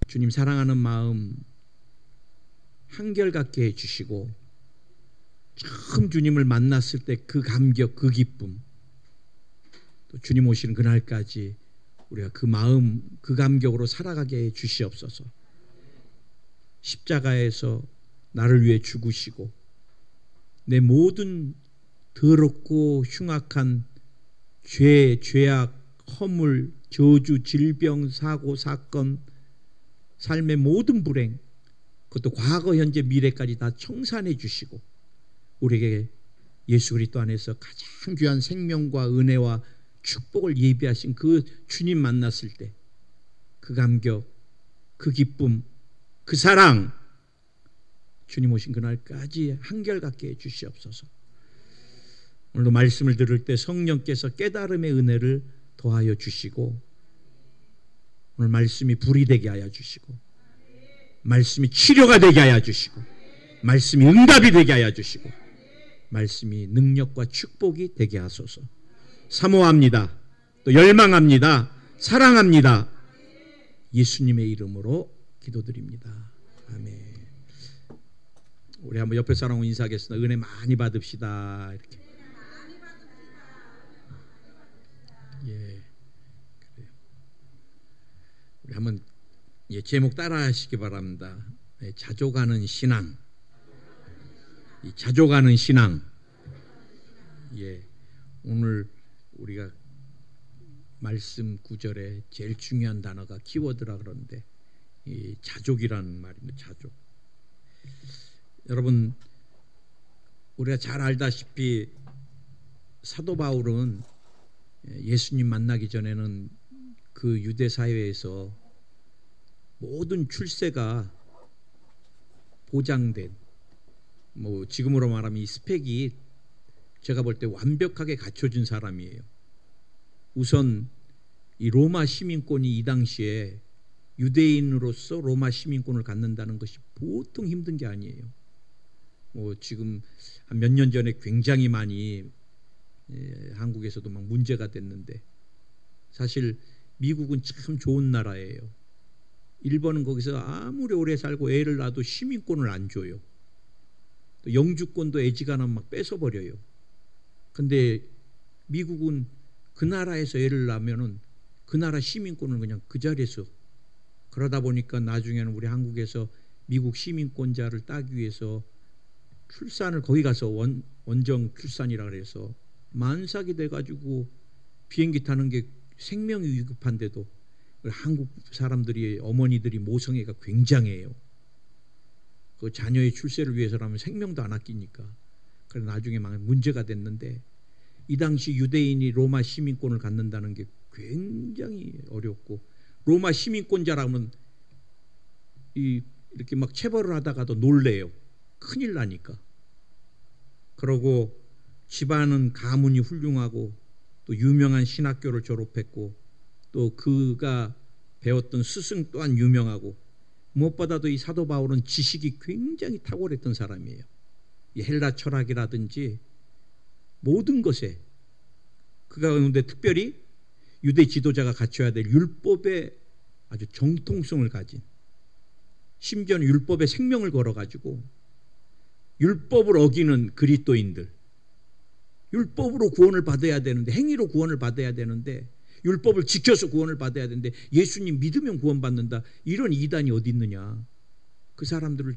주님 사랑하는 마음 한결같게 해주시고 처음 주님을 만났을 때 그 감격, 그 기쁨, 또 주님 오시는 그날까지 우리가 그 마음, 그 감격으로 살아가게 해 주시옵소서. 십자가에서 나를 위해 죽으시고 내 모든 더럽고 흉악한 죄, 죄악, 허물, 저주, 질병, 사고, 사건, 삶의 모든 불행, 그것도 과거, 현재, 미래까지 다 청산해 주시고 우리에게 예수 그리스도 안에서 가장 귀한 생명과 은혜와 축복을 예비하신 그 주님 만났을 때 그 감격, 그 기쁨, 그 사랑, 주님 오신 그날까지 한결같게 해주시옵소서. 오늘도 말씀을 들을 때 성령께서 깨달음의 은혜를 더하여 주시고 오늘 말씀이 불이 되게 하여 주시고 말씀이 치료가 되게 하여 주시고 말씀이 응답이 되게 하여 주시고 말씀이 능력과 축복이 되게 하소서. 사모합니다. 또 열망합니다. 사랑합니다. 예수님의 이름으로 기도드립니다. 아멘. 우리 한번 옆에 사람 인사하겠습니다. 은혜 많이 받읍시다. 이렇게. 예, 그래요. 우리 한번 제목 따라하시기 바랍니다. 자족하는 신앙. 이 자족하는 신앙. 예, 오늘 우리가 말씀 구절에 제일 중요한 단어가 키워드라 그러는데 이 자족이라는 말입니다. 자족. 여러분 우리가 잘 알다시피 사도 바울은 예수님 만나기 전에는 그 유대 사회에서 모든 출세가 보장된 뭐 지금으로 말하면 이 스펙이 제가 볼 때 완벽하게 갖춰진 사람이에요. 우선 이 로마 시민권이 이 당시에 유대인으로서 로마 시민권을 갖는다는 것이 보통 힘든 게 아니에요. 뭐 지금 한 몇 년 전에 굉장히 많이 한국에서도 막 문제가 됐는데 사실 미국은 참 좋은 나라예요. 일본은 거기서 아무리 오래 살고 애를 낳아도 시민권을 안 줘요. 또 영주권도 애지간하면 막 뺏어버려요. 근데 미국은 그 나라에서 애를 낳으면은 그 나라 시민권을 그냥 그 자리에서, 그러다 보니까 나중에는 우리 한국에서 미국 시민권자를 따기 위해서 출산을 거기 가서 원정 출산이라 그래서 만삭이 돼가지고 비행기 타는 게 생명이 위급한데도 한국 사람들이, 어머니들이 모성애가 굉장해요. 그 자녀의 출세를 위해서라면 생명도 안 아끼니까. 그래서 나중에 막 문제가 됐는데 이 당시 유대인이 로마 시민권을 갖는다는 게 굉장히 어렵고, 로마 시민권자라면 이렇게 막 체벌을 하다가도 놀래요. 큰일 나니까. 그러고 집안은 가문이 훌륭하고 또 유명한 신학교를 졸업했고 또 그가 배웠던 스승 또한 유명하고, 무엇보다도 이 사도 바울은 지식이 굉장히 탁월했던 사람이에요. 이 헬라 철학이라든지 모든 것에, 그가 그런데 특별히 유대 지도자가 갖춰야 될 율법의 아주 정통성을 가진, 심지어는 율법에 생명을 걸어가지고 율법을 어기는 그리스도인들, 율법으로 구원을 받아야 되는데, 행위로 구원을 받아야 되는데, 율법을 지켜서 구원을 받아야 되는데 예수님 믿으면 구원받는다, 이런 이단이 어디 있느냐. 그 사람들을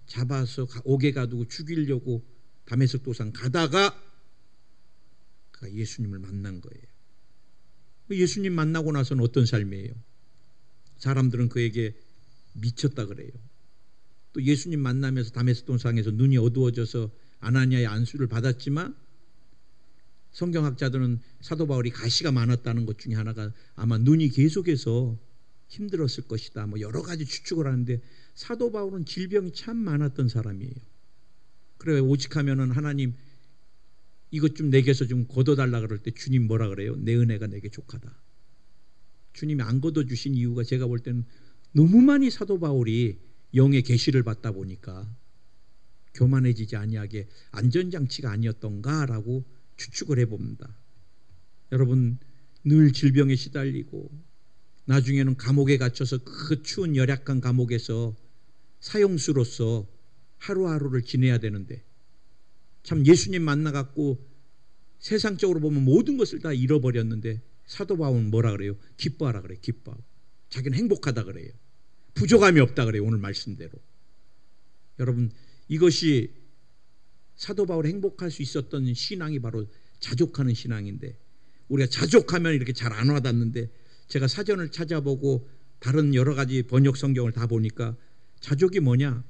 잡아서 옥에 가두고 죽이려고 다메섹 도상 가다가 예수님을 만난 거예요. 예수님 만나고 나서는 어떤 삶이에요? 사람들은 그에게 미쳤다 그래요. 또 예수님 만나면서 다메섹 도상에서 눈이 어두워져서 아나니아의 안수를 받았지만, 성경학자들은 사도 바울이 가시가 많았다는 것 중에 하나가 아마 눈이 계속해서 힘들었을 것이다, 뭐 여러 가지 추측을 하는데, 사도 바울은 질병이 참 많았던 사람이에요. 그래 오직하면은 하나님 이것 좀 내게서 좀 걷어달라 그럴 때 주님 뭐라 그래요? 내 은혜가 내게 족하다. 주님이 안 걷어주신 이유가 제가 볼 때는 너무 많이 사도 바울이 영의 계시를 받다 보니까 교만해지지 아니하게 안전장치가 아니었던가라고 추측을 해봅니다. 여러분 늘 질병에 시달리고 나중에는 감옥에 갇혀서 그 추운 열악한 감옥에서 사형수로서 하루하루를 지내야 되는데 참 예수님 만나갖고 세상적으로 보면 모든 것을 다 잃어버렸는데 사도 바울은 뭐라 그래요? 기뻐하라 그래요. 기뻐하고. 자기는 행복하다 그래요. 부족함이 없다 그래요. 오늘 말씀대로. 여러분, 이것이 사도 바울이 행복할 수 있었던 신앙이 바로 자족하는 신앙인데, 우리가 자족하면 이렇게 잘 안 와닿는데, 제가 사전을 찾아보고 다른 여러 가지 번역 성경을 다 보니까 자족이 뭐냐?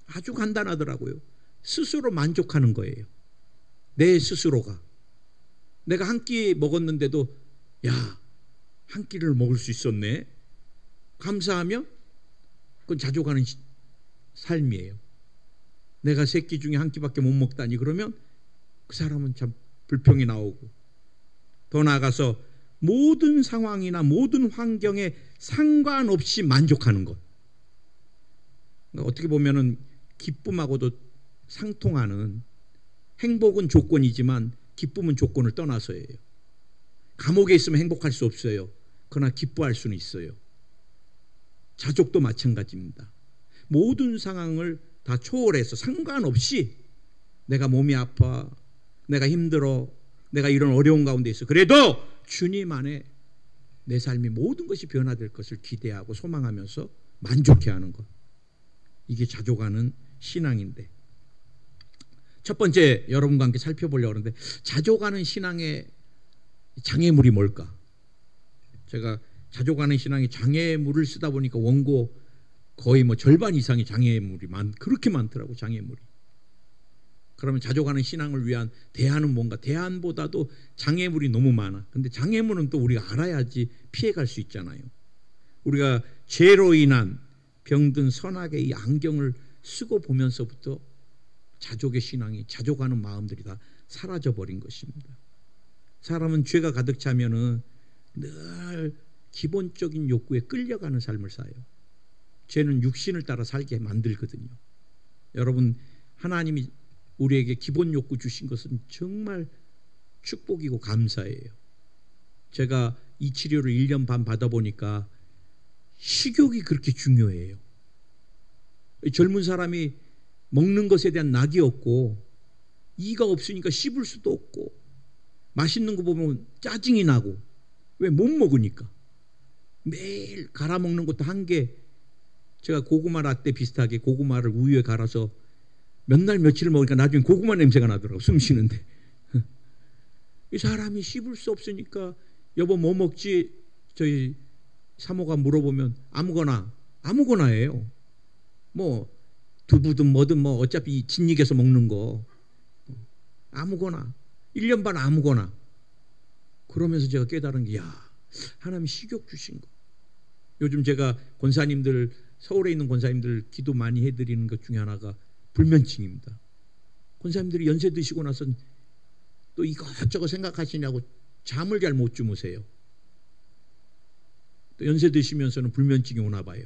아주 간단하더라고요. 스스로 만족하는 거예요. 내 스스로가. 내가 한 끼 먹었는데도 야, 한 끼를 먹을 수 있었네. 감사하면 그건 자족하는 삶이에요. 내가 세 끼 중에 한 끼밖에 못 먹다니 그러면 그 사람은 참 불평이 나오고, 더 나아가서 모든 상황이나 모든 환경에 상관없이 만족하는 것. 그러니까 어떻게 보면은 기쁨하고도 상통하는, 행복은 조건이지만 기쁨은 조건을 떠나서예요. 감옥에 있으면 행복할 수 없어요. 그러나 기뻐할 수는 있어요. 자족도 마찬가지입니다. 모든 상황을 다 초월해서 상관없이 내가 몸이 아파, 내가 힘들어, 내가 이런 어려운 가운데 있어. 그래도 주님 안에 내 삶이 모든 것이 변화될 것을 기대하고 소망하면서 만족해하는 것. 이게 자족하는 신앙인데, 첫 번째 여러분과 함께 살펴보려고 하는데, 자족하는 신앙의 장애물이 뭘까? 제가 자족하는 신앙의 장애물을 쓰다 보니까 원고 거의 뭐 절반 이상의 장애물이 그렇게 많더라고. 장애물이. 그러면 자족하는 신앙을 위한 대안은 뭔가? 대안보다도 장애물이 너무 많아. 근데 장애물은 또 우리가 알아야지 피해갈 수 있잖아요. 우리가 죄로 인한 병든 선악의 이 안경을 쓰고 보면서부터 자족의 신앙이, 자족하는 마음들이 다 사라져버린 것입니다. 사람은 죄가 가득 차면은 늘 기본적인 욕구에 끌려가는 삶을 사요. 죄는 육신을 따라 살게 만들거든요. 여러분, 하나님이 우리에게 기본 욕구 주신 것은 정말 축복이고 감사해요. 제가 이 치료를 1년 반 받아보니까 식욕이 그렇게 중요해요. 젊은 사람이 먹는 것에 대한 낙이 없고, 이가 없으니까 씹을 수도 없고, 맛있는 거 보면 짜증이 나고, 왜? 못 먹으니까. 매일 갈아 먹는 것도 한계. 제가 고구마 라떼 비슷하게 고구마를 우유에 갈아서 몇 날 며칠을 먹으니까 나중에 고구마 냄새가 나더라고, 숨 쉬는데. 이 사람이 씹을 수 없으니까 여보 뭐 먹지? 저희 사모가 물어보면 아무거나예요. 뭐 두부든 뭐든 뭐 어차피 진익에서 먹는 거 아무거나, 1년 반 아무거나. 그러면서 제가 깨달은 게, 야, 하나님이 식욕 주신 거. 요즘 제가 권사님들, 서울에 있는 권사님들 기도 많이 해드리는 것 중에 하나가 불면증입니다. 권사님들이 연세 드시고 나서 또 이것저것 생각하시냐고 잠을 잘 못 주무세요. 또 연세 드시면서는 불면증이 오나 봐요.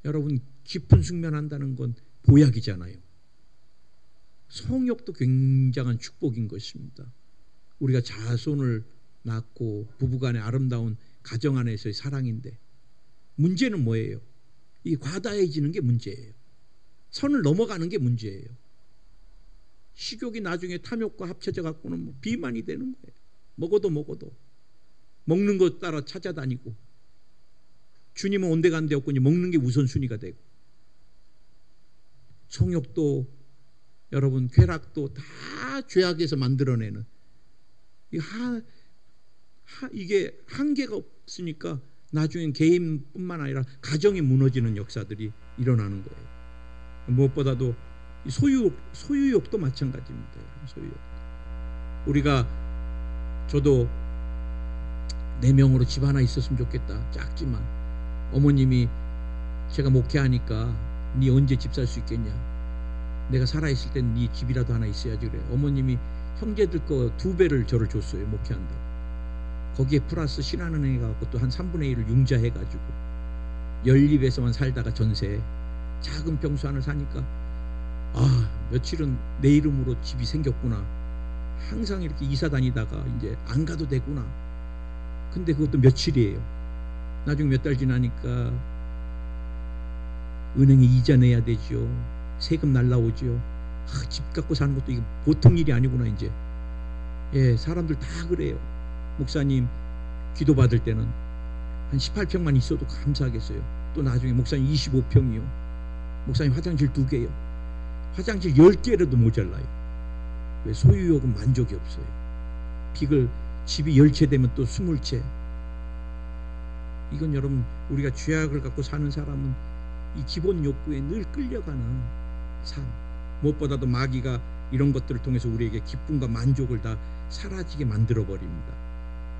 여러분, 깊은 숙면한다는 건 보약이잖아요. 성욕도 굉장한 축복인 것입니다. 우리가 자손을 낳고 부부간의 아름다운 가정 안에서의 사랑인데, 문제는 뭐예요? 이 과다해지는 게 문제예요. 선을 넘어가는 게 문제예요. 식욕이 나중에 탐욕과 합쳐져 갖고는 뭐 비만이 되는 거예요. 먹어도 먹는 것 따라 찾아다니고, 주님은 온데간데 없고 먹는 게 우선순위가 되고, 성욕도 여러분, 쾌락도 다 죄악에서 만들어내는, 이게 한계가 없으니까 나중엔 개인뿐만 아니라 가정이 무너지는 역사들이 일어나는 거예요. 무엇보다도 소유욕도 마찬가지입니다. 소유욕. 저도 내 명으로 집 하나 있었으면 좋겠다. 작지만 어머님이 제가 목회하니까 네 언제 집 살 수 있겠냐. 내가 살아있을 땐 네 집이라도 하나 있어야지 그래. 어머님이 형제들 거 2배를 저를 줬어요. 목회한다고. 거기에 플러스 신한은행에 가고 또 한 3분의 1을 융자해가지고 연립에서만 살다가 전세 작은 평수 하나 사니까, 아, 며칠은 내 이름으로 집이 생겼구나. 항상 이렇게 이사 다니다가 이제 안 가도 되구나. 근데 그것도 며칠이에요. 나중에 몇 달 지나니까 은행에 이자 내야 되죠. 세금 날라오죠. 집 갖고 사는 것도 이게 보통 일이 아니구나 이제. 예, 사람들 다 그래요. 목사님 기도 받을 때는 한 18평만 있어도 감사하겠어요. 또 나중에 목사님 25평이요. 목사님 화장실 2개요. 화장실 10개라도 모자라요. 왜? 소유욕은 만족이 없어요. 빅을 집이 10채 되면 또 20채. 이건 여러분, 우리가 죄악을 갖고 사는 사람은 이 기본 욕구에 늘 끌려가는 삶. 무엇보다도 마귀가 이런 것들을 통해서 우리에게 기쁨과 만족을 다 사라지게 만들어 버립니다.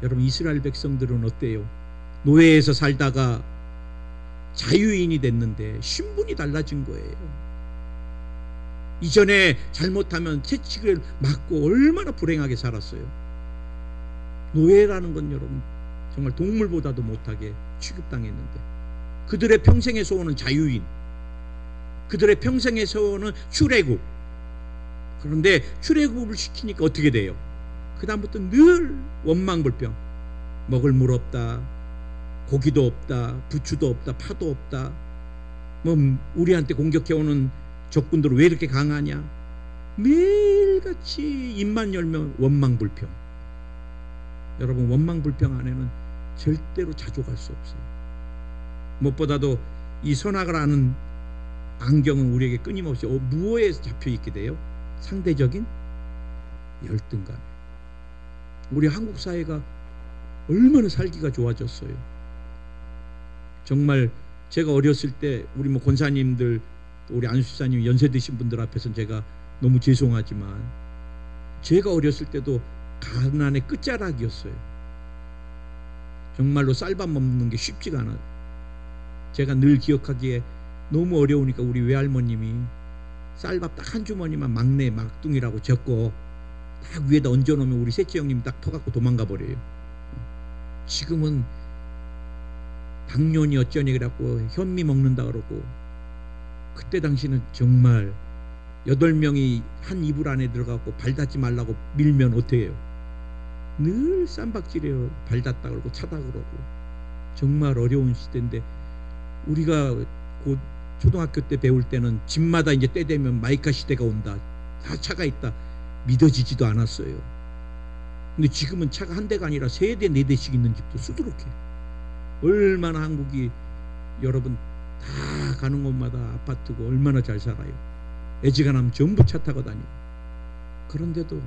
여러분, 이스라엘 백성들은 어때요? 노예에서 살다가 자유인이 됐는데 신분이 달라진 거예요. 이전에 잘못하면 채찍을 맞고 얼마나 불행하게 살았어요. 노예라는 건 여러분 정말 동물보다도 못하게 취급당했는데, 그들의 평생의 소원은 자유인, 그들의 평생의 소원은 출애굽. 그런데 출애굽을 시키니까 어떻게 돼요? 그 다음부터 늘 원망불평. 먹을 물 없다, 고기도 없다, 부추도 없다, 파도 없다, 뭐 우리한테 공격해오는 적군들은 왜 이렇게 강하냐. 매일같이 입만 열면 원망불평. 여러분, 원망불평 안에는 절대로 자족할 수 없어요. 무엇보다도 이 선악을 아는 안경은 우리에게 끊임없이 무엇에 잡혀 있게 돼요? 상대적인 열등감. 우리 한국 사회가 얼마나 살기가 좋아졌어요. 정말 제가 어렸을 때 우리 뭐 권사님들, 우리 안수사님 연세 드신 분들 앞에서는 제가 너무 죄송하지만, 제가 어렸을 때도 가난의 끝자락이었어요. 정말로 쌀밥 먹는 게 쉽지가 않아요. 제가 늘 기억하기에 너무 어려우니까 우리 외할머님이 쌀밥 딱 한 주머니만 막내 막둥이라고 적고 딱 위에다 얹어놓으면 우리 셋째 형님 딱 터갖고 도망가 버려요. 지금은 당뇨니 어쩌니 그래갖고 현미 먹는다 그러고, 그때 당시는 정말 8명이 한 이불 안에 들어가고 발 닿지 말라고 밀면 어떻게 해요? 늘 쌈박질해요. 발 닿다 그러고 차다 그러고. 정말 어려운 시대인데, 우리가 곧 초등학교 때 배울 때는 집마다 이제 때 되면 마이카 시대가 온다, 다 차가 있다, 믿어지지도 않았어요. 근데 지금은 차가 한 대가 아니라 3대 4대씩 있는 집도 수두룩해. 얼마나 한국이 여러분 다 가는 곳마다 아파트고 얼마나 잘 살아요. 애지간하면 전부 차 타고 다니고. 그런데도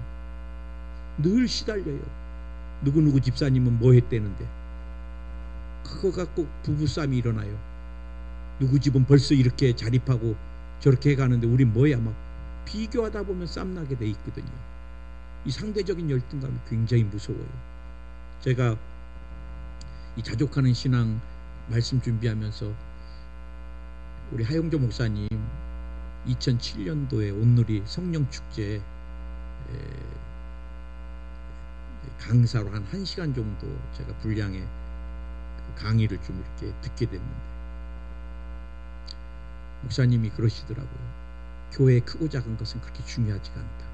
늘 시달려요. 누구누구 집사님은 뭐 했대는데 그거 갖고 부부싸움이 일어나요. 누구 집은 벌써 이렇게 자립하고 저렇게 해가는데 우린 뭐야, 막 비교하다 보면 쌈나게 돼 있거든요. 이 상대적인 열등감이 굉장히 무서워요. 제가 이 자족하는 신앙 말씀 준비하면서 우리 하용조 목사님 2007년도에 온누리 성령축제 강사로 한 1시간 정도 제가 분량의 강의를 좀 이렇게 듣게 됐는데, 목사님이 그러시더라고요. 교회의 크고 작은 것은 그렇게 중요하지가 않다.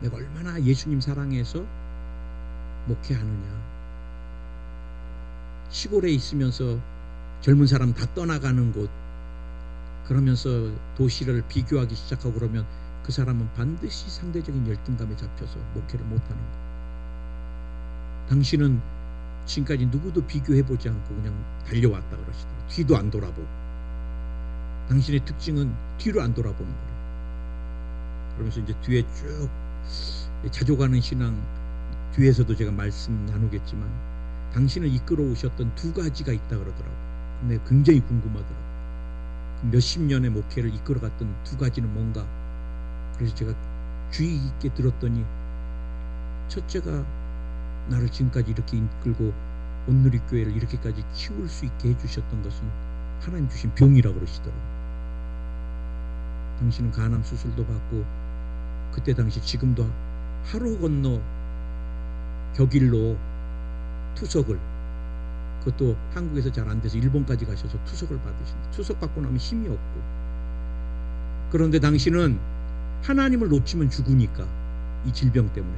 내가 얼마나 예수님 사랑해서 목회하느냐. 시골에 있으면서 젊은 사람 다 떠나가는 곳, 그러면서 도시를 비교하기 시작하고 그러면 그 사람은 반드시 상대적인 열등감에 잡혀서 목회를 못하는 것. 당신은 지금까지 누구도 비교해보지 않고 그냥 달려왔다 그러시더라고요. 뒤도 안 돌아보고. 당신의 특징은 뒤로 안 돌아보는 거예요. 그러면서 이제 뒤에 쭉 자족하는 신앙 뒤에서도 제가 말씀 나누겠지만, 당신을 이끌어 오셨던 2가지가 있다 그러더라고요. 근데 굉장히 궁금하더라고요. 몇십 년의 목회를 이끌어갔던 2가지는 뭔가. 그래서 제가 주의 깊게 들었더니, 첫째가 나를 지금까지 이렇게 이끌고 온누리교회를 이렇게까지 키울 수 있게 해주셨던 것은 하나님 주신 병이라고 그러시더라고요. 당신은 간암 수술도 받고, 그때 당시 지금도 하루 건너 격일로 투석을, 그것도 한국에서 잘 안 돼서 일본까지 가셔서 투석을 받으신다. 투석 받고 나면 힘이 없고. 그런데 당신은 하나님을 놓치면 죽으니까, 이 질병 때문에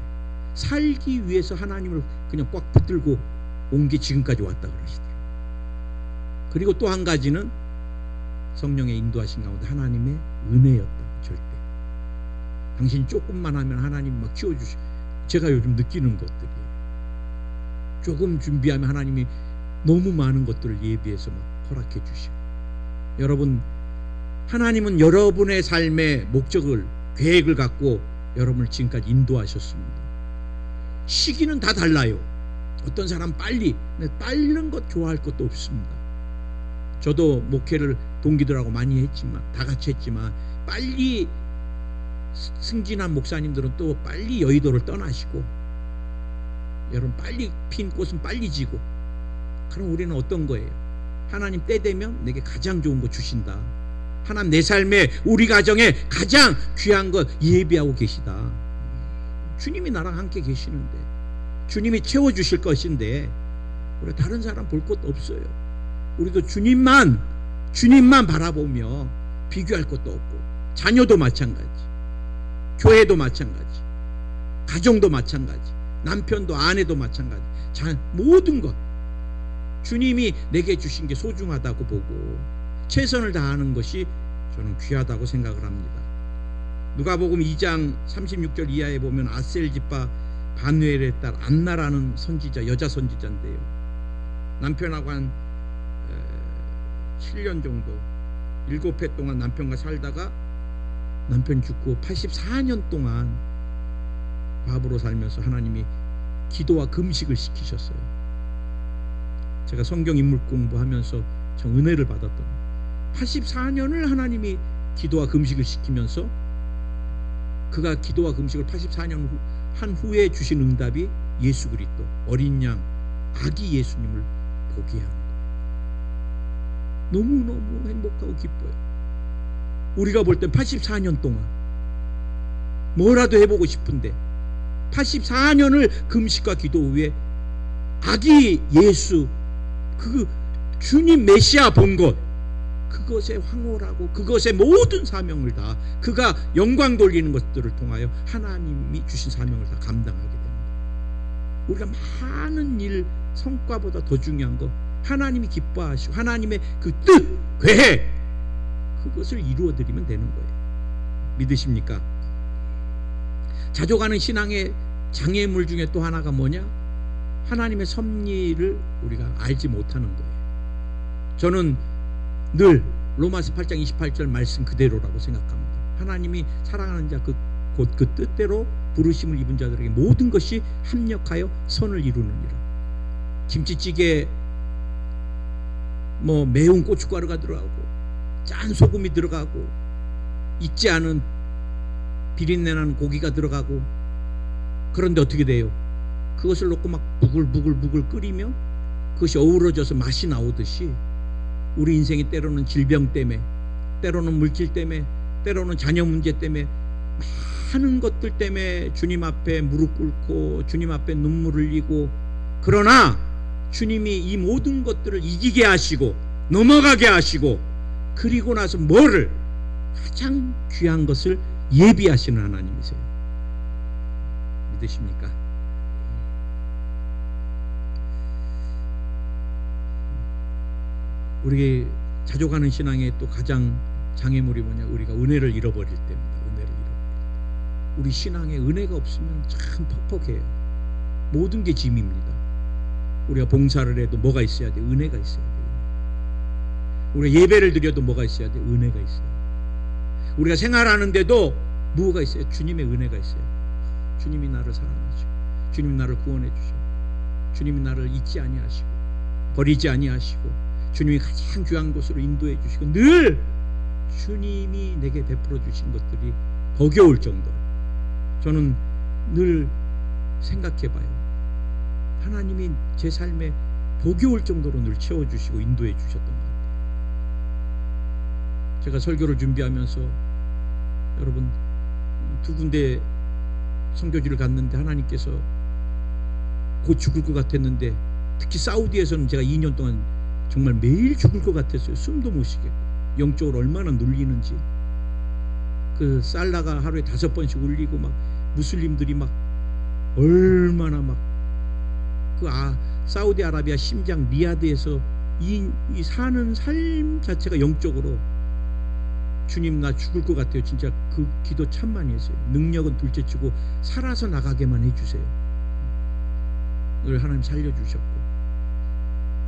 살기 위해서 하나님을 그냥 꽉 붙들고 온 게 지금까지 왔다 그러시더라고요. 그리고 또 한 가지는 성령의 인도하신 가운데 하나님의 은혜였다. 절대. 당신 조금만 하면 하나님이 막 키워주시. 제가 요즘 느끼는 것들이에요. 조금 준비하면 하나님이 너무 많은 것들을 예비해서 막 허락해 주시고. 여러분, 하나님은 여러분의 삶의 목적을, 계획을 갖고 여러분을 지금까지 인도하셨습니다. 시기는 다 달라요. 어떤 사람 빨리, 빠른 것 좋아할 것도 없습니다. 저도 목회를 동기들하고 많이 했지만, 다 같이 했지만, 빨리 승진한 목사님들은 또 빨리 여의도를 떠나시고, 여러분 빨리 핀 꽃은 빨리 지고. 그럼 우리는 어떤 거예요? 하나님 때 되면 내게 가장 좋은 거 주신다. 하나님 내 삶에, 우리 가정에 가장 귀한 것 예비하고 계시다. 주님이 나랑 함께 계시는데, 주님이 채워주실 것인데 우리 다른 사람 볼 것도 없어요. 우리도 주님만 바라보며 비교할 것도 없고, 자녀도 마찬가지, 교회도 마찬가지, 가정도 마찬가지, 남편도 아내도 마찬가지, 모든 것 주님이 내게 주신 게 소중하다고 보고 최선을 다하는 것이 저는 귀하다고 생각을 합니다. 누가복음 2장 36절 이하에 보면 아셀 지파 바누엘의 딸 안나라는 선지자, 여자 선지자인데요. 남편하고 한 7년 정도 7해 동안 남편과 살다가 남편 죽고 84년 동안 과부로 살면서 하나님이 기도와 금식을 시키셨어요. 제가 성경 인물 공부하면서 참 은혜를 받았던, 84년을 하나님이 기도와 금식을 시키면서 그가 기도와 금식을 84년 한 후에 주신 응답이 예수 그리스도, 어린 양, 아기 예수님을 보게 하는 거예요. 너무너무 행복하고 기뻐요. 우리가 볼 땐 84년 동안 뭐라도 해보고 싶은데 84년을 금식과 기도 후에 아기 예수, 그 주님 메시아 본 것, 그것에 황홀하고 그것의 모든 사명을 다, 그가 영광 돌리는 것들을 통하여 하나님이 주신 사명을 다 감당하게 됩니다. 우리가 많은 일, 성과보다 더 중요한 거, 하나님이 기뻐하시고 하나님의 그 뜻, 계획, 그것을 이루어드리면 되는 거예요. 믿으십니까? 자족하는 신앙의 장애물 중에 또 하나가 뭐냐? 하나님의 섭리를 우리가 알지 못하는 거예요. 저는 늘 로마서 8장 28절 말씀 그대로라고 생각합니다. 하나님이 사랑하는 자 곧 그 뜻대로 부르심을 입은 자들에게 모든 것이 합력하여 선을 이루느니라. 김치찌개 뭐 매운 고춧가루가 들어가고 짠 소금이 들어가고 익지 않은 비린내나는 고기가 들어가고, 그런데 어떻게 돼요? 그것을 놓고 막 부글부글 끓이며 그것이 어우러져서 맛이 나오듯이 우리 인생이 때로는 질병 때문에, 때로는 물질 때문에, 때로는 자녀 문제 때문에, 많은 것들 때문에 주님 앞에 무릎 꿇고 주님 앞에 눈물 흘리고, 그러나 주님이 이 모든 것들을 이기게 하시고 넘어가게 하시고, 그리고 나서 뭐를? 가장 귀한 것을 예비하시는 하나님이세요. 믿으십니까? 우리 자족하는 신앙의 또 가장 장애물이 뭐냐? 우리가 은혜를 잃어버릴 때입니다. 은혜를 잃어버릴 때. 우리 신앙에 은혜가 없으면 참 퍽퍽해요. 모든 게 짐입니다. 우리가 봉사를 해도 뭐가 있어야 돼? 은혜가 있어야 돼. 우리가 예배를 드려도 뭐가 있어야 돼? 은혜가 있어야 돼. 우리가 생활하는데도 뭐가 있어요? 주님의 은혜가 있어요. 주님이 나를 사랑하시고, 주님이 나를 구원해 주시고, 주님이 나를 잊지 아니하시고 버리지 아니하시고, 주님이 가장 귀한 곳으로 인도해 주시고, 늘 주님이 내게 베풀어 주신 것들이 버거울 정도로, 저는 늘 생각해 봐요. 하나님이 제 삶에 버거울 정도로 늘 채워주시고 인도해 주셨던 것 같아요. 제가 설교를 준비하면서 여러분 두 군데 선교지를 갔는데 하나님께서 곧 죽을 것 같았는데, 특히 사우디에서는 제가 2년 동안 정말 매일 죽을 것 같았어요. 숨도 못 쉬겠고, 영적으로 얼마나 눌리는지. 그 살라가 하루에 5번씩 울리고, 막 무슬림들이 막 얼마나 막 그 사우디아라비아 심장 리야드에서 이 사는 삶 자체가 영적으로 주님 나 죽을 것 같아요. 진짜 그 기도 참 많이 했어요. 능력은 둘째치고 살아서 나가게만 해주세요. 늘 하나님 살려주셨고,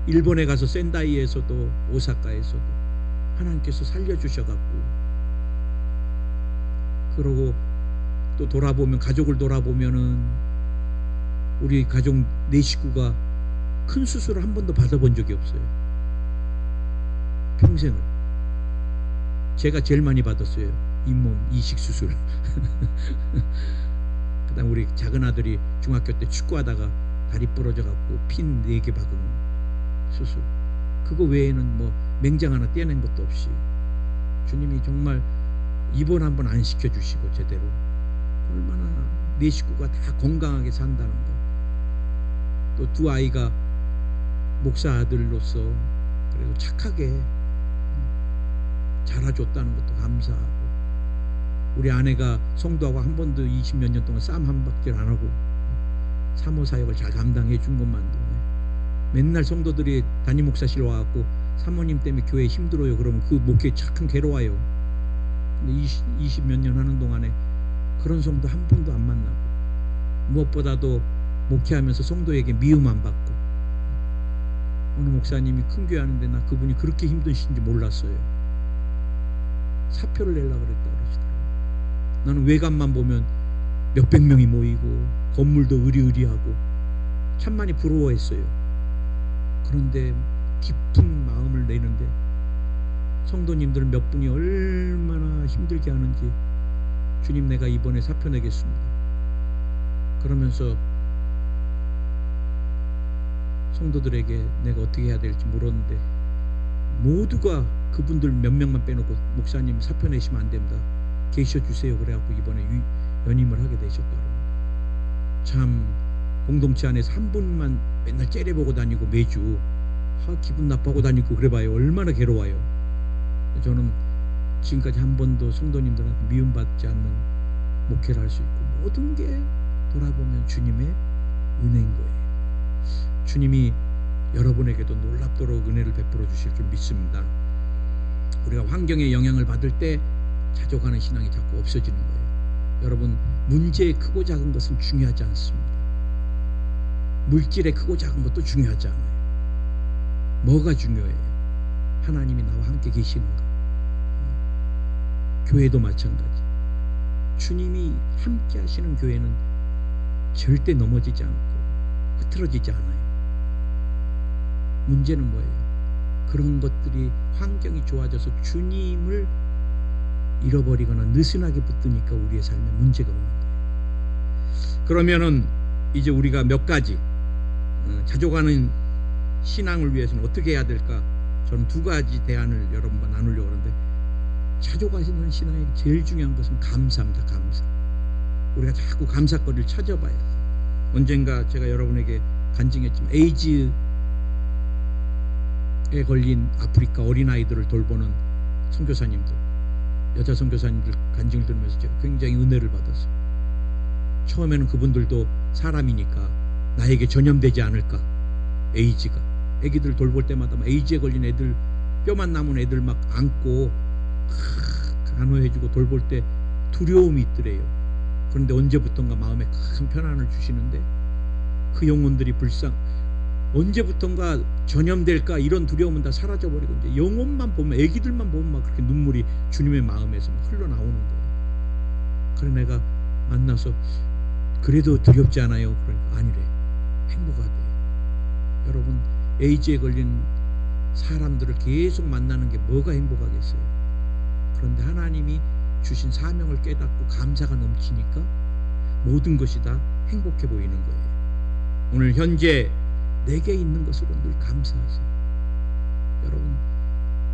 일본에 가서 센다이에서도 오사카에서도 하나님께서 살려주셔갖고, 그러고 또 돌아보면, 가족을 돌아보면은 우리 가족 4식구가 큰 수술을 한 번도 받아본 적이 없어요. 평생을. 제가 제일 많이 받았어요. 잇몸 이식 수술. 그다음 우리 작은 아들이 중학교 때 축구하다가 다리 부러져 갖고 핀 4개 박은 수술. 그거 외에는 뭐 맹장 하나 떼어낸 것도 없이 주님이 정말 입원 한번 안 시켜주시고 제대로, 얼마나 4식구가 다 건강하게 산다는 거. 또 2 아이가 목사 아들로서 그래도 착하게 자라줬다는 것도 감사하고, 우리 아내가 성도하고 한 번도 20몇 년 동안 쌈 한 박질 안 하고 사모 사역을 잘 감당해 준 것만도, 맨날 성도들이 담임 목사실 와갖고 사모님 때문에 교회 힘들어요 그러면 그 목회 착한 괴로워요. 근데 20몇 년 하는 동안에 그런 성도 한 번도 안 만나고, 무엇보다도 목회하면서 성도에게 미움 안 받고, 어느 목사님이 큰 교회 하는데 나 그분이 그렇게 힘드신지 몰랐어요. 사표를 내려고 그랬다 그러시더라고요. 나는 외관만 보면 몇백 명이 모이고 건물도 으리으리하고 참 많이 부러워했어요. 그런데 깊은 마음을 내는데 성도님들 몇 분이 얼마나 힘들게 하는지, 주님 내가 이번에 사표 내겠습니다 그러면서 성도들에게 내가 어떻게 해야 될지 물었는데, 모두가 그분들 몇 명만 빼놓고 목사님 사표 내시면 안 됩니다, 계셔주세요 그래갖고 이번에 연임을 하게 되셨다고. 참 공동체 안에서 한 분만 맨날 째려보고 다니고 매주 기분 나빠하고 다니고 그래봐요 얼마나 괴로워요. 저는 지금까지 한 번도 성도님들한테 미움받지 않는 목회를 할 수 있고, 모든 게 돌아보면 주님의 은혜인 거예요. 주님이 여러분에게도 놀랍도록 은혜를 베풀어 주실 줄 믿습니다. 우리가 환경의 영향을 받을 때 자족하는 신앙이 자꾸 없어지는 거예요. 여러분, 문제의 크고 작은 것은 중요하지 않습니다. 물질의 크고 작은 것도 중요하지 않아요. 뭐가 중요해요? 하나님이 나와 함께 계시는가. 교회도 마찬가지. 주님이 함께 하시는 교회는 절대 넘어지지 않고 흐트러지지 않아요. 문제는 뭐예요? 그런 것들이 환경이 좋아져서 주님을 잃어버리거나 느슨하게 붙드니까 우리의 삶에 문제가 오는 거예요. 그러면은 이제 우리가 몇 가지 자족하는 신앙을 위해서는 어떻게 해야 될까? 저는 2가지 대안을 여러분과 나누려고 하는데, 자족하시는 신앙의 제일 중요한 것은 감사입니다. 감사. 우리가 자꾸 감사거리를 찾아봐야 돼요. 언젠가 제가 여러분에게 간증했지만 에이즈에 걸린 아프리카 어린아이들을 돌보는 선교사님들, 여자 선교사님들 간증을 들으면서 제가 굉장히 은혜를 받았어요. 처음에는 그분들도 사람이니까 나에게 전염되지 않을까, 에이즈가. 애기들 돌볼 때마다 에이즈에 걸린 애들, 뼈만 남은 애들 막 안고 간호해주고 돌볼 때 두려움이 있더래요. 그런데 언제부턴가 마음에 큰 편안을 주시는데, 그 영혼들이 언제부턴가 전염될까 이런 두려움은 다 사라져버리고, 이제 영혼만 보면, 애기들만 보면 막 그렇게 눈물이 주님의 마음에서 막 흘러나오는 거예요. 그래 내가 만나서 그래도 두렵지 않아요? 그러니까 아니래, 행복하대. 여러분, 에이즈에 걸린 사람들을 계속 만나는 게 뭐가 행복하겠어요? 그런데 하나님이 주신 사명을 깨닫고 감사가 넘치니까 모든 것이 다 행복해 보이는 거예요. 오늘 현재 내게 있는 것으로 늘 감사하세요. 여러분,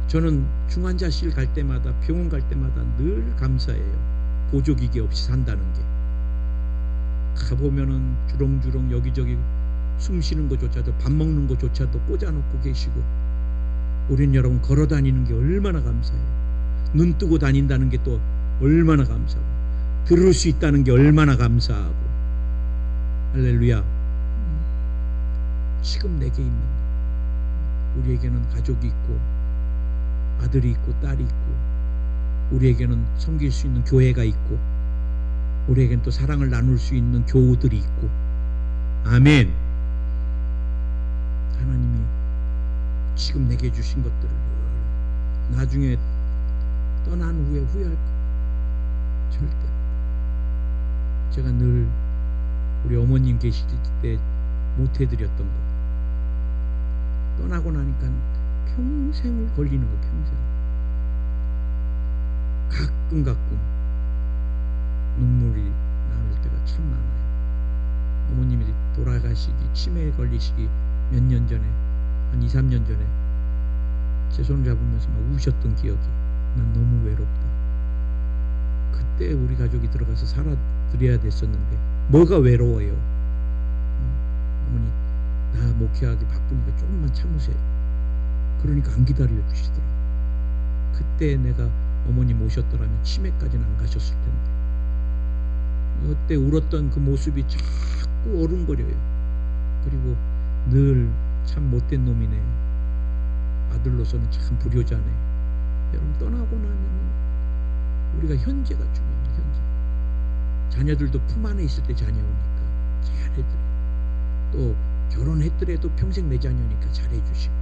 저는 중환자실 갈 때마다, 병원 갈 때마다 늘 감사해요. 보조기계 없이 산다는 게. 가보면은 주렁주렁 여기저기 숨 쉬는 것조차도, 밥 먹는 것조차도 꽂아놓고 계시고, 우린 여러분 걸어다니는 게 얼마나 감사해요. 눈 뜨고 다닌다는 게 또 얼마나 감사하고, 들을 수 있다는 게 얼마나 감사하고. 할렐루야. 지금 내게 있는 것, 우리에게는 가족이 있고 아들이 있고 딸이 있고 우리에게는 섬길 수 있는 교회가 있고 우리에게는 또 사랑을 나눌 수 있는 교우들이 있고. 아멘. 하나님이 지금 내게 주신 것들을 나중에 떠난 후에 후회할 것 절대. 제가 늘 우리 어머님 계실 때 못해드렸던 거 떠나고 나니까 평생을 걸리는 거. 평생. 가끔 눈물이 나올 때가 참 많아요. 어머님이 돌아가시기 치매에 걸리시기 몇 년 전에 한 2, 3년 전에 제 손을 잡으면서 막 우셨던 기억이. 난 너무 외롭다. 그때 우리 가족이 들어가서 살아드려야 됐었는데 뭐가 외로워요. 어머니 나 목회하기 바쁘니까 조금만 참으세요. 그러니까 안 기다려 주시더라고. 그때 내가 어머니 모셨더라면 치매까지는 안 가셨을 텐데. 그때 울었던 그 모습이 자꾸 어른거려요. 그리고 늘 참 못된 놈이네. 아들로서는 참 불효자네. 여러분 떠나고 나면 우리가 현재가 중요합니다. 현재. 자녀들도 품 안에 있을 때 자녀니까 잘해드려. 또 결혼했더라도 평생 내 자녀니까 잘해주시고.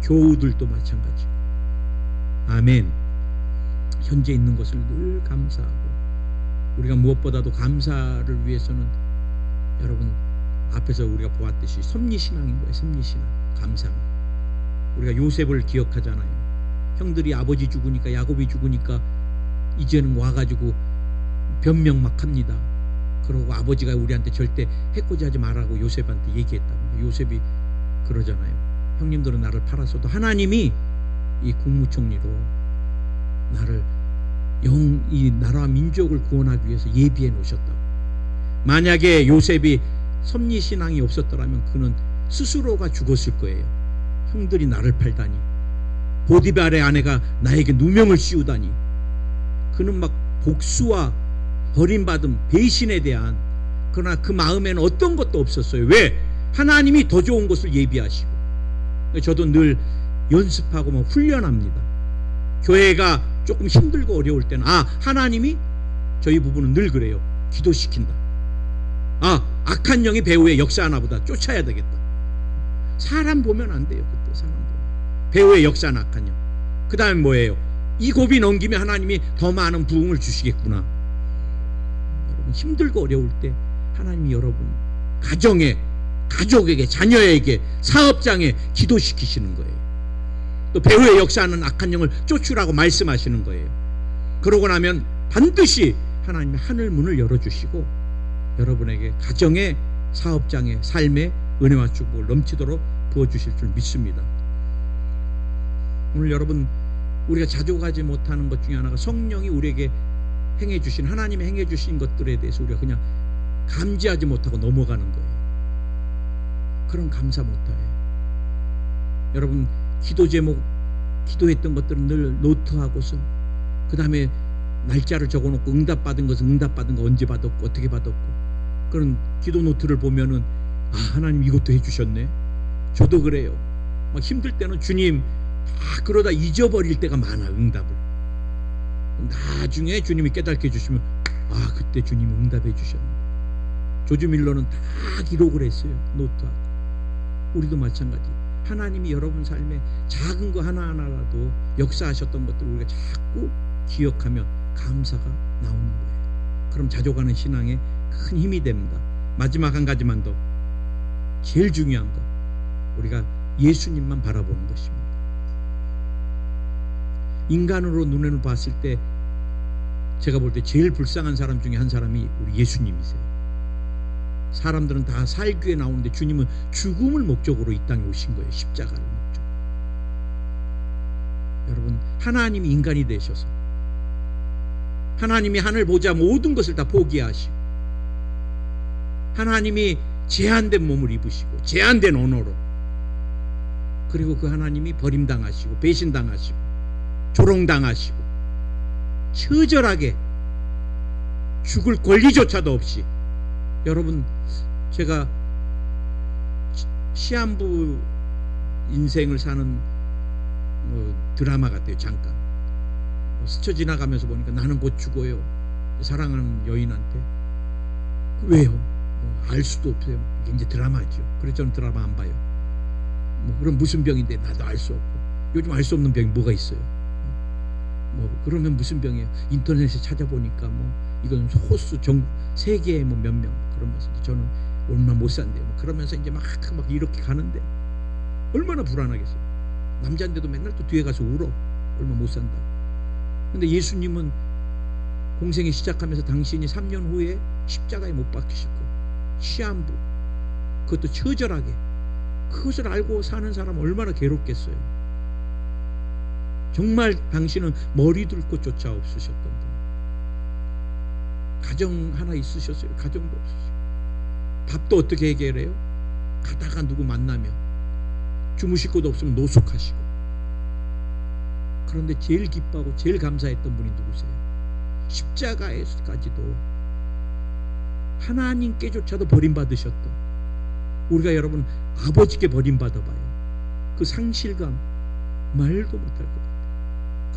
교우들도 마찬가지고. 아멘. 현재 있는 것을 늘 감사하고 우리가 무엇보다도 감사를 위해서는 여러분 앞에서 우리가 보았듯이 섭리신앙인 거예요. 섭리신앙. 감사함. 우리가 요셉을 기억하잖아요. 형들이 아버지 죽으니까 야곱이 죽으니까 이제는 와가지고 변명 막 합니다. 그러고 아버지가 우리한테 절대 해코지 하지 말라고 요셉한테 얘기했다고. 요셉이 그러잖아요. 형님들은 나를 팔았어도 하나님이 이 국무총리로 나를 이 나라와 민족을 구원하기 위해서 예비해 놓으셨다고. 만약에 요셉이 섭리신앙이 없었더라면 그는 스스로가 죽었을 거예요. 형들이 나를 팔다니, 보디발의 아내가 나에게 누명을 씌우다니. 그는 막 복수와 버림받음, 배신에 대한, 그러나 그 마음에는 어떤 것도 없었어요. 왜? 하나님이 더 좋은 것을 예비하시고. 저도 늘 연습하고 뭐 훈련합니다. 교회가 조금 힘들고 어려울 때는 하나님이, 저희 부부는 늘 그래요. 기도시킨다. 악한 영이 배후에 역사하나 보다. 쫓아야 되겠다. 사람 보면 안 돼요. 그때 사람 보면. 배후에 역사하는 악한 영. 그 다음에 뭐예요? 이 고비 넘기면 하나님이 더 많은 부흥을 주시겠구나. 여러분 힘들고 어려울 때 하나님이 여러분 가정에, 가족에게, 자녀에게, 사업장에 기도시키시는 거예요. 또 배후에 역사하는 악한 영을 쫓으라고 말씀하시는 거예요. 그러고 나면 반드시 하나님이 하늘 문을 열어주시고 여러분에게 가정에, 사업장에, 삶에 은혜와 축복을 넘치도록 부어주실 줄 믿습니다. 오늘 여러분 우리가 자족하지 못하는 것 중에 하나가 성령이 우리에게 행해주신, 하나님이 행해주신 것들에 대해서 우리가 그냥 감지하지 못하고 넘어가는 거예요. 그런 감사 못해요. 여러분 기도 제목, 기도했던 것들은 늘 노트하고서 그 다음에 날짜를 적어놓고 응답받은 것은 응답받은 거 언제 받았고 어떻게 받았고, 그런 기도 노트를 보면은 하나님 이것도 해주셨네. 저도 그래요. 막 힘들 때는 주님 다 그러다 잊어버릴 때가 많아. 응답을. 나중에 주님이 깨닫게 해주시면 그때 주님 응답해 주셨네. 조지 밀러는 다 기록을 했어요. 노트하고. 우리도 마찬가지. 하나님이 여러분 삶에 작은 거 하나하나라도 역사하셨던 것들을 우리가 자꾸 기억하면 감사가 나오는 거예요. 그럼 자족하는 신앙에 큰 힘이 됩니다. 마지막 한 가지만 더. 제일 중요한 거. 우리가 예수님만 바라보는 것입니다. 인간으로 눈으로 봤을 때 제가 볼 때 제일 불쌍한 사람 중에 한 사람이 우리 예수님이세요. 사람들은 다 살기 위해 나오는데 주님은 죽음을 목적으로 이 땅에 오신 거예요. 십자가를 목적. 여러분 하나님이 인간이 되셔서 하나님이 하늘 보자 모든 것을 다 포기하시고 하나님이 제한된 몸을 입으시고 제한된 언어로, 그리고 그 하나님이 버림당하시고 배신당하시고 조롱당하시고 처절하게 죽을 권리조차도 없이, 여러분 제가 시한부 인생을 사는 드라마 같아요. 잠깐 스쳐 지나가면서 보니까 나는 곧 죽어요. 사랑하는 여인한테. 왜요? 알 수도 없어요. 이게 이제 드라마죠. 그래서 저는 드라마 안 봐요. 그럼 무슨 병인데 나도 알 수 없고. 요즘 알 수 없는 병이 뭐가 있어요? 그러면 무슨 병이에요? 인터넷에 찾아보니까 이건 호수 세계에 몇 명 그러면서 저는 얼마 못 산대요. 그러면서 이제 막 이렇게 가는데 얼마나 불안하겠어요. 남자인데도 맨날 또 뒤에 가서 울어. 얼마 못 산다. 근데 예수님은 공생이 시작하면서 당신이 3년 후에 십자가에 못 박히실 거. 시한부. 그것도 처절하게. 그것을 알고 사는 사람 얼마나 괴롭겠어요. 정말 당신은 머리 둘 곳조차 없으셨던 분. 가정 하나 있으셨어요. 가정도 없으시고. 밥도 어떻게 해결해요? 가다가 누구 만나면 주무실 곳도 없으면 노숙하시고. 그런데 제일 기뻐하고 제일 감사했던 분이 누구세요? 십자가에서까지도 하나님께조차도 버림받으셨던, 우리가 여러분 아버지께 버림받아봐요. 그 상실감 말도 못할 것 같아요.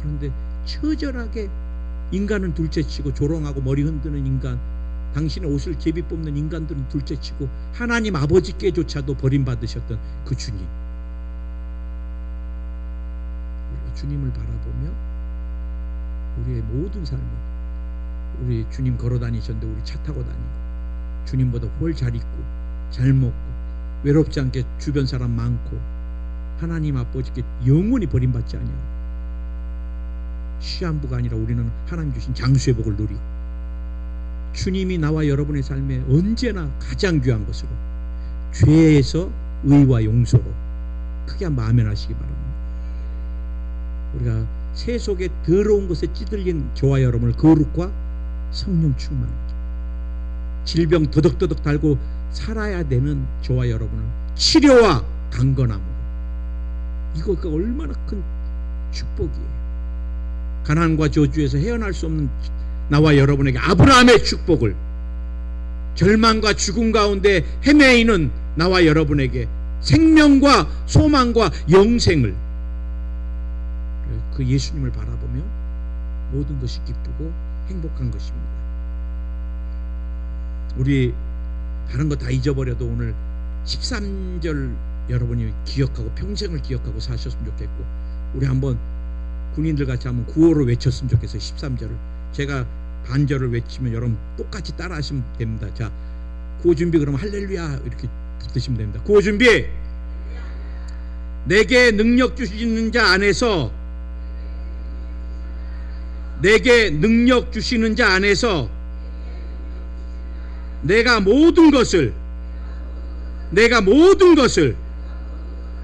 그런데 처절하게 인간은 둘째치고 조롱하고 머리 흔드는 인간, 당신의 옷을 제비 뽑는 인간들은 둘째치고 하나님 아버지께조차도 버림받으셨던 그 주님. 우리가 주님을 바라보며 우리의 모든 삶을, 우리 주님 걸어 다니셨는데 우리 차 타고 다니고 주님보다 훨 잘 입고 잘 먹고 외롭지 않게 주변 사람 많고 하나님 아버지께 영원히 버림받지 아니하고 시한부가 아니라 우리는 하나님 주신 장수의 복을 누리고 주님이 나와 여러분의 삶에 언제나 가장 귀한 것으로 죄에서 의와 용서로 크게 한번 아멘 하시기 바랍니다. 우리가 세속의 더러운 것에 찌들린 저와 여러분을 거룩과 성령 충만하게, 질병 더덕더덕 달고 살아야 되는 저와 여러분을 치료와 강건함으로, 이거가 얼마나 큰 축복이에요. 가난과 저주에서 헤어날 수 없는 나와 여러분에게 아브라함의 축복을, 절망과 죽음 가운데 헤매이는 나와 여러분에게 생명과 소망과 영생을, 그 예수님을 바라보며 모든 것이 기쁘고 행복한 것입니다. 우리 다른 거 다 잊어버려도 오늘 13절 여러분이 기억하고 평생을 기억하고 사셨으면 좋겠고, 우리 한번 군인들 같이 한번 구호를 외쳤으면 좋겠어요. 13절을 제가 반절을 외치면 여러분 똑같이 따라 하시면 됩니다. 자, 구호 준비. 그러면 할렐루야 이렇게 붙으시면 됩니다. 구호 준비. 내게 능력 주시는 자 안에서, 내게 능력 주시는 자 안에서 내가 모든 것을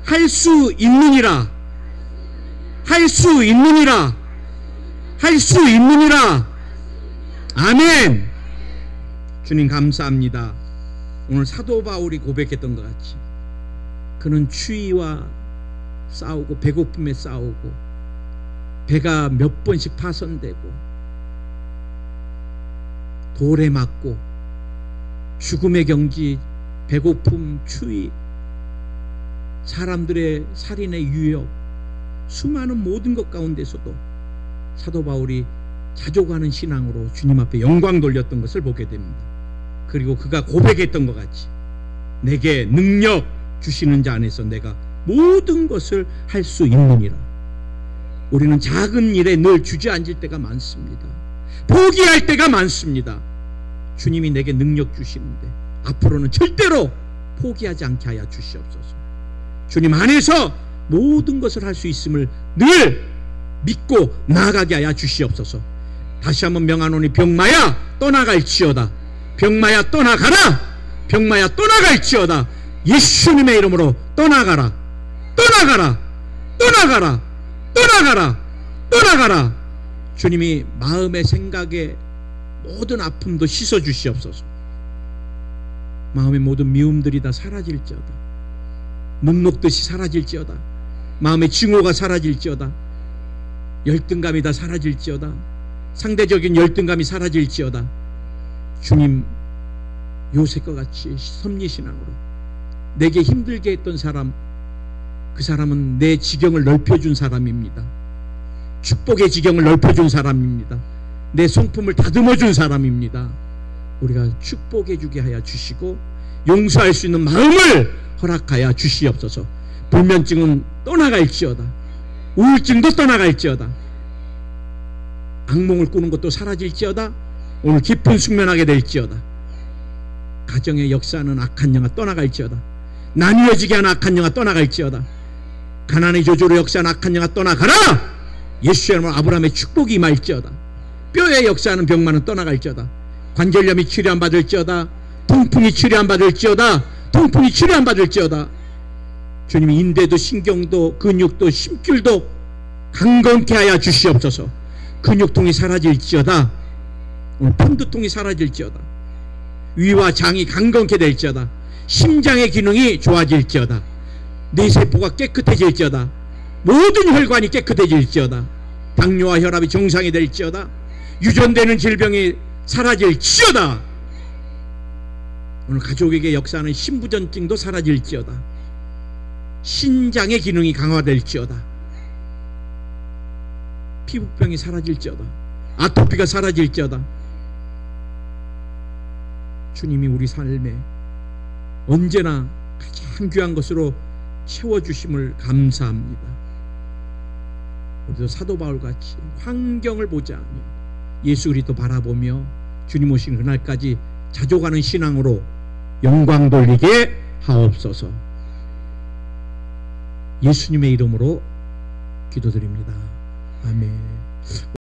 할 수 있느니라. 할 수 있느니라. 할 수 있느니라. 아멘. 주님 감사합니다. 오늘 사도 바울이 고백했던 것 같이 그는 추위와 싸우고 배고픔에 싸우고 배가 몇 번씩 파손되고 돌에 맞고 죽음의 경지, 배고픔, 추위, 사람들의 살인의 유혹, 수많은 모든 것 가운데서도 사도 바울이 자족하는 신앙으로 주님 앞에 영광 돌렸던 것을 보게 됩니다. 그리고 그가 고백했던 것 같이 내게 능력 주시는 자 안에서 내가 모든 것을 할 수 있느니라. 우리는 작은 일에 늘 주저앉을 때가 많습니다. 포기할 때가 많습니다. 주님이 내게 능력 주시는데 앞으로는 절대로 포기하지 않게 하여 주시옵소서. 주님 안에서 모든 것을 할 수 있음을 늘 믿고 나아가게 하여 주시옵소서. 다시 한번 명하노니 병마야 떠나갈지어다. 병마야 떠나가라. 병마야 떠나갈지어다. 예수님의 이름으로 떠나가라. 떠나가라. 떠나가라. 떠나가라. 떠나가라. 주님이 마음의 생각에 모든 아픔도 씻어 주시옵소서. 마음의 모든 미움들이 다 사라질지어다. 문 녹듯이 사라질지어다. 마음의 증오가 사라질지어다. 열등감이 다 사라질지어다. 상대적인 열등감이 사라질지어다. 주님, 요셉과 같이 섭리신앙으로 내게 힘들게 했던 사람, 그 사람은 내 지경을 넓혀준 사람입니다. 축복의 지경을 넓혀준 사람입니다. 내 성품을 다듬어준 사람입니다. 우리가 축복해주게 하여 주시고 용서할 수 있는 마음을 허락하여 주시옵소서. 불면증은 떠나갈지어다. 우울증도 떠나갈지어다. 악몽을 꾸는 것도 사라질지어다. 오늘 깊은 숙면하게 될지어다. 가정의 역사하는 악한 영화 떠나갈지어다. 나뉘어지게 하는 악한 영화 떠나갈지어다. 가난의 조조로 역사하는 악한 영화 떠나가라. 예수의 이름으로 아브라함의 축복이 임할지어다. 뼈에 역사하는 병만은 떠나갈지어다. 관절염이 치료 안 받을지어다. 통풍이 치료 안 받을지어다. 통풍이 치료 안 받을지어다. 주님이 인대도 신경도 근육도 심줄도 강건케 하여 주시옵소서. 근육통이 사라질지어다. 오늘 편두통이 사라질지어다. 위와 장이 강건케 될지어다. 심장의 기능이 좋아질지어다. 뇌세포가 깨끗해질지어다. 모든 혈관이 깨끗해질지어다. 당뇨와 혈압이 정상이 될지어다. 유전되는 질병이 사라질지어다. 오늘 가족에게 역사하는 신부전증도 사라질지어다. 신장의 기능이 강화될지어다. 피부병이 사라질지어다. 아토피가 사라질지어다. 주님이 우리 삶에 언제나 가장 귀한 것으로 채워주심을 감사합니다. 우리도 사도 바울같이 환경을 보지 않으며 예수 그리스도 바라보며 주님 오신 그날까지 자족하는 신앙으로 영광 돌리게 하옵소서. 예수님의 이름으로 기도드립니다. 아멘.